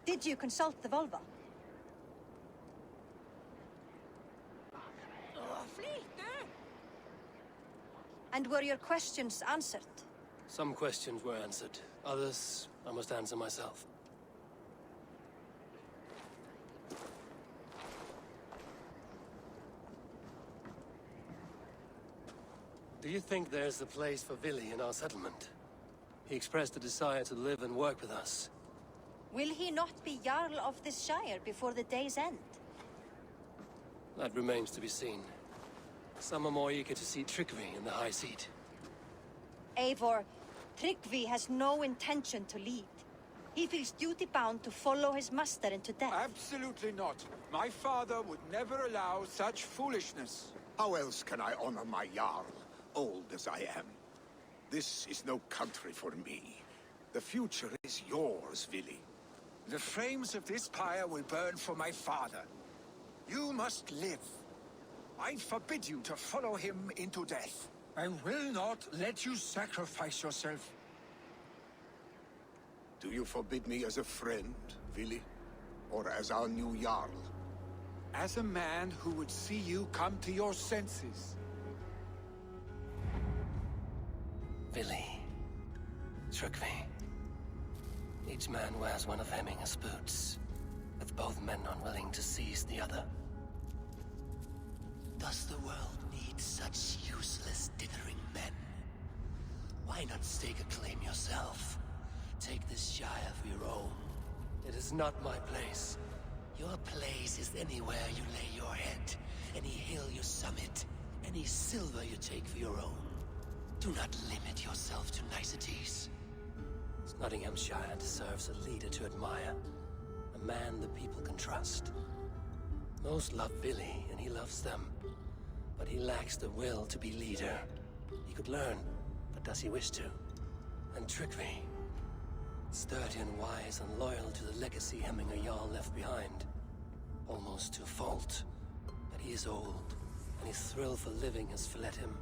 Did you consult the vulva? And were your questions answered? Some questions were answered. Others, I must answer myself. Do you think there's a place for Vili in our settlement? He expressed a desire to live and work with us. Will he not be Jarl of this shire before the day's end? That remains to be seen. Some are more eager to see Trygve in the high seat. Eivor, Trygve has no intention to lead. He feels duty-bound to follow his master into death. Absolutely not. My father would never allow such foolishness. How else can I honor my Jarl, old as I am? This is no country for me. The future is yours, Vili. The flames of this pyre will burn for my father. You must live. I forbid you to follow him into death. I will not let you sacrifice yourself. Do you forbid me as a friend, Vili? Or as our new Jarl? As a man who would see you come to your senses. Vili. Trygve. Each man wears one of Hemminger's boots, with both men unwilling to seize the other. Does the world need such useless, dithering men? Why not stake a claim yourself? Take this shire for your own. It is not my place. Your place is anywhere you lay your head, any hill you summit, any silver you take for your own. Do not limit yourself to niceties. Nottinghamshire deserves a leader to admire, a man the people can trust. Most love Vili, and he loves them, but he lacks the will to be leader. He could learn, but does he wish to? And Trygve, sturdy and wise and loyal to the legacy Hemminger Jarl left behind, almost to a fault. But he is old, and his thrill for living has fled him.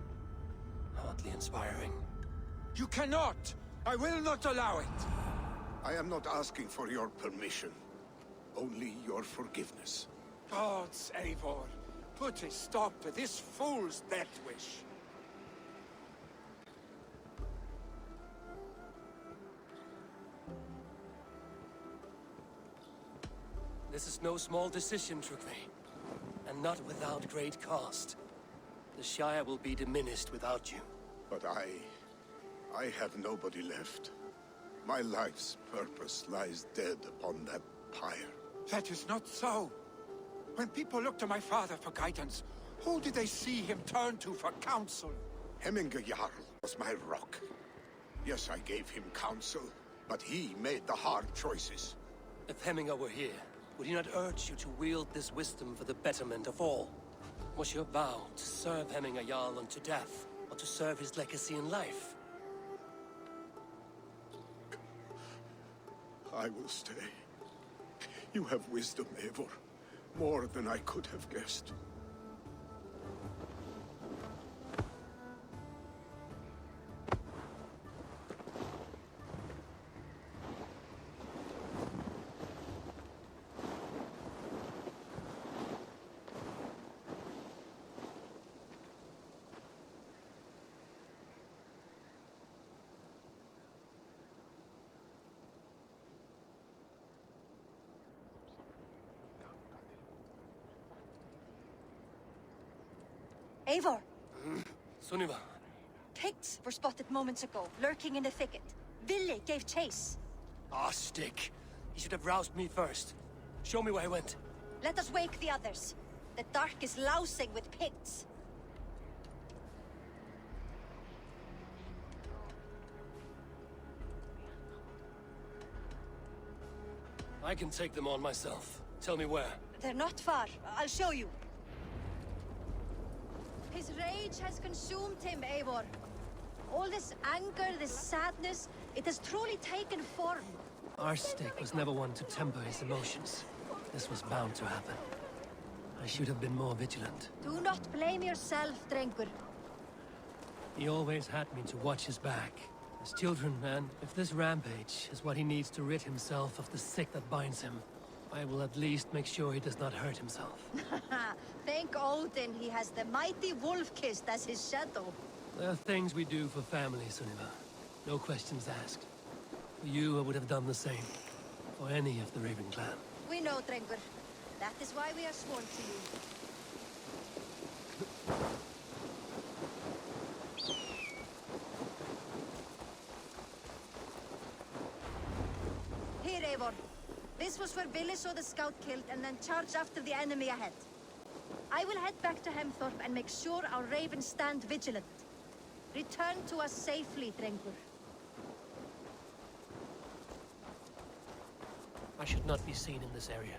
Hardly inspiring. You cannot! I will not allow it! I am not asking for your permission. Only your forgiveness. Gods, Eivor, put a stop to this fool's death wish. This is no small decision, Trygve, and not without great cost. The Shire will be diminished without you. But I have nobody left. My life's purpose lies dead upon that pyre. That is not so. When people look to my father for guidance, who did they see him turn to for counsel? Hemminger Jarl was my rock. Yes, I gave him counsel, but he made the hard choices. If Hemminger were here, would he not urge you to wield this wisdom for the betterment of all? Was your vow to serve Hemminger Jarl unto death, or to serve his legacy in life? I will stay. You have wisdom, Eivor. More than I could have guessed. Eivor! Sunniva. Pigs were spotted moments ago, lurking in the thicket. Vili gave chase. Ah, stick. He should have roused me first. Show me where he went. Let us wake the others. The dark is lousing with pigs. I can take them on myself. Tell me where. They're not far. I'll show you. His rage has consumed him, Eivor. All this anger, this sadness, it has truly taken form. Our stick was never one to temper his emotions. This was bound to happen. I should have been more vigilant. Do not blame yourself, Drengur. He always had me to watch his back. As children, man, if this rampage is what he needs to rid himself of the sick that binds him, I will at least make sure he does not hurt himself. Thank Odin he has the mighty Wolf-Kissed as his shadow. There are things we do for family, Sunniva. No questions asked. For you, I would have done the same. For any of the Raven clan. We know, Drengur. That is why we are sworn to you. Here, Eivor. This was where Vili saw the scout killed and then charged after the enemy ahead. I will head back to Hemthorpe and make sure our ravens stand vigilant. Return to us safely, Drengur. I should not be seen in this area.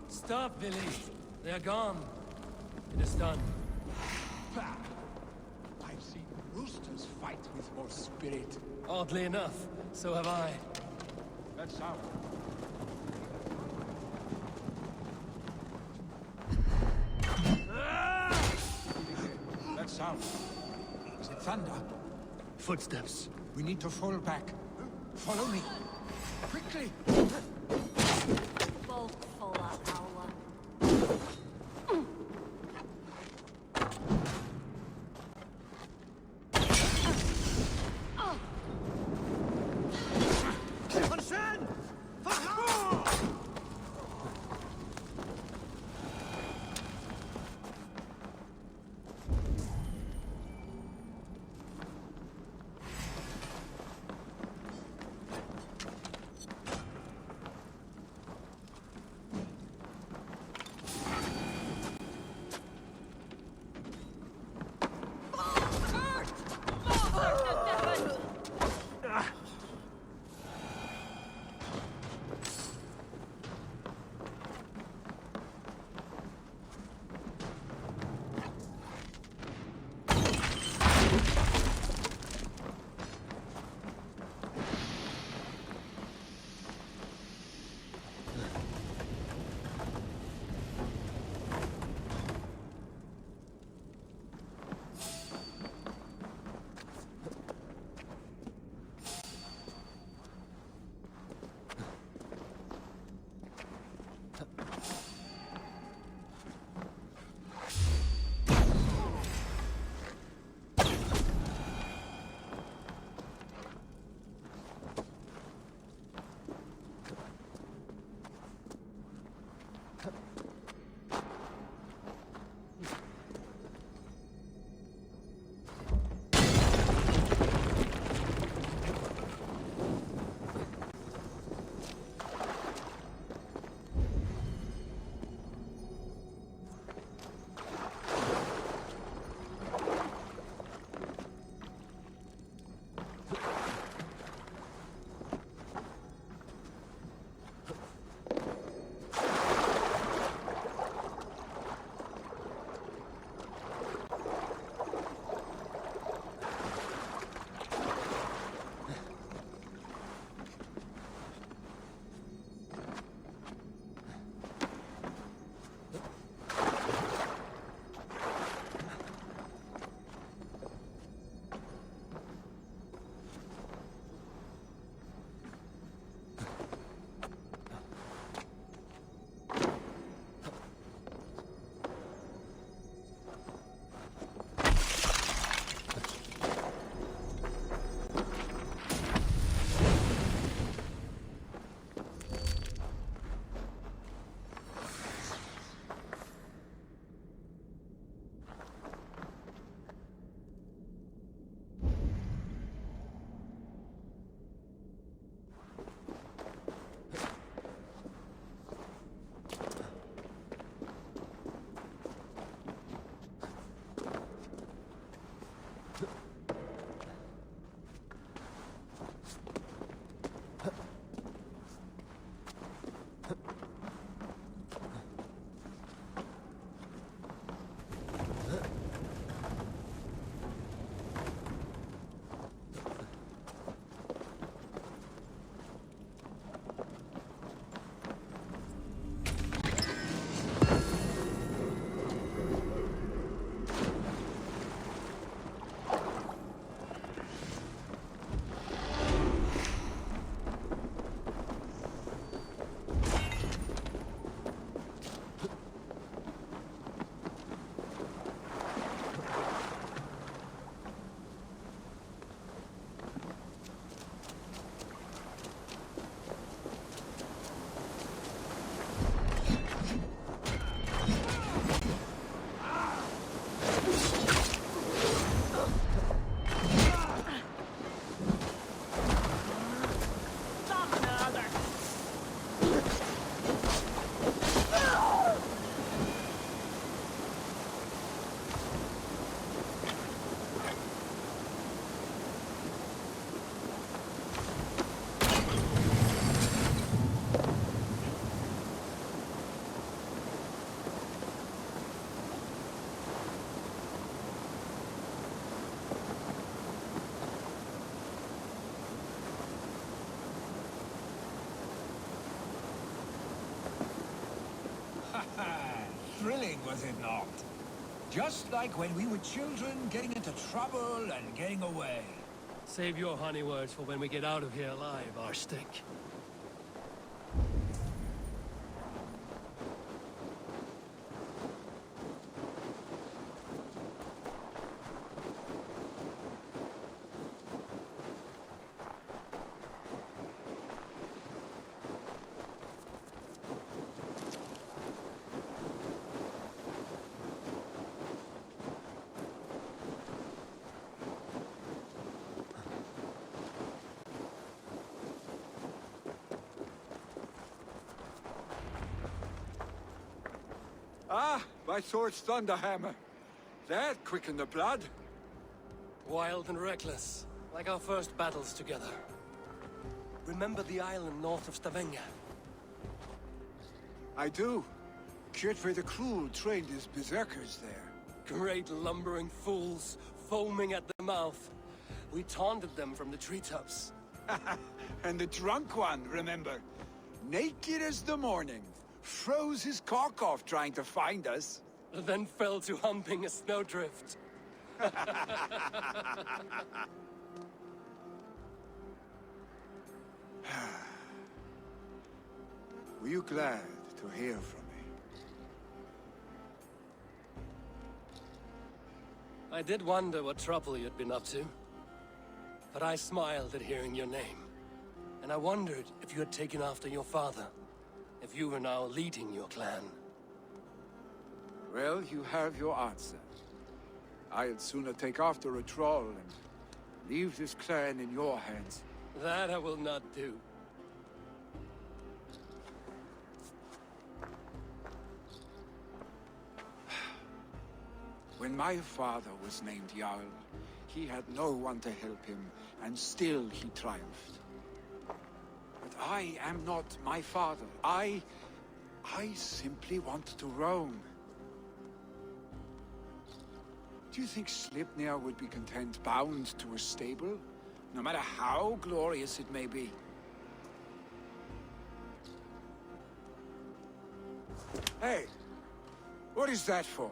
Stop, Vili. They are gone. It is done. I've seen roosters fight with more spirit. Oddly enough, so have I. That's out. That sound. Is it thunder? Footsteps. We need to fall back. Follow me. Quickly! Both fall out, Aula. Thrilling, was it not? Just like when we were children, getting into trouble and getting away. Save your honey words for when we get out of here alive, Arstick. Ah, my sword's thunderhammer. That quickened the blood. Wild and reckless, like our first battles together. Remember the island north of Stavanger? I do. Trygve the Cruel trained his berserkers there. Great lumbering fools, foaming at the mouth. We taunted them from the treetops. And the drunk one, remember? Naked as the morning. Froze his cock off trying to find us. Then fell to humping a snowdrift. Were you glad to hear from me? I did wonder what trouble you'd been up to. But I smiled at hearing your name. And I wondered if you had taken after your father. If you were now leading your clan. Well, you have your answer. I'd sooner take after a troll and leave this clan in your hands. That I will not do. When my father was named Jarl, he had no one to help him, and still he triumphed. But I am not my father. I simply want to roam. Do you think Sleipnir would be content bound to a stable? No matter how glorious it may be? Hey! What is that for?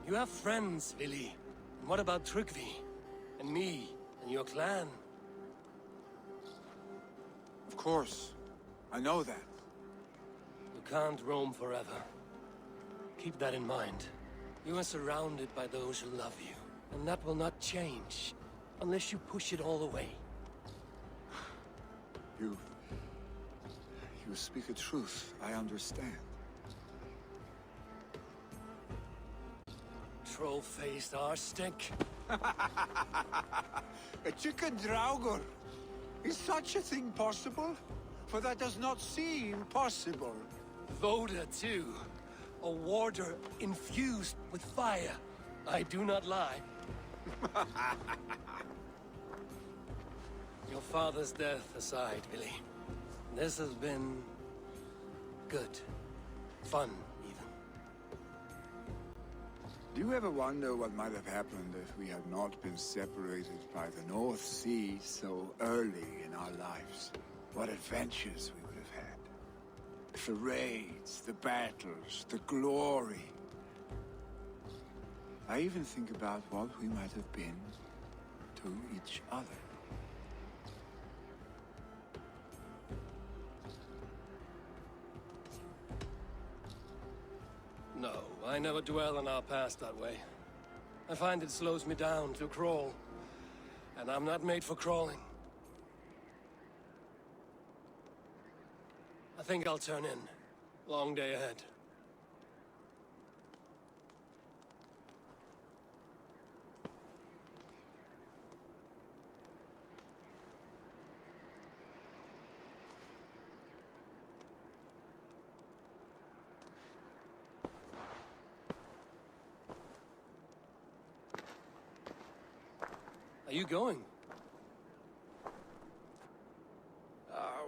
You have friends, Vili. And what about Trygve? And me? And your clan? Of course. I know that. You can't roam forever. Keep that in mind. You are surrounded by those who love you. And that will not change. Unless you push it all away. You speak a truth. I understand. Troll-faced Arstick. A chicken draugur. Is such a thing possible? For that does not seem possible. Voda, too. A warder infused with fire. I do not lie. Your father's death aside, Vili. This has been... good. Fun, even. Do you ever wonder what might have happened if we had not been separated by the North Sea so early in our lives? What adventures we would have had. The raids, the battles, the glory. I even think about what we might have been to each other. No, I never dwell on our past that way. I find it slows me down to crawl. And I'm not made for crawling. I think I'll turn in. Long day ahead. Are you going?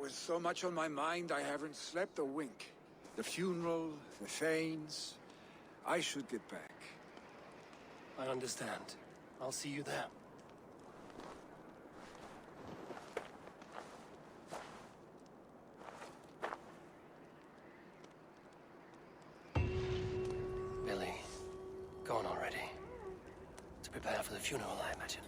With so much on my mind, I haven't slept a wink. The funeral, the Thanes. I should get back. I understand. I'll see you there. prepare for the funeral, I imagine.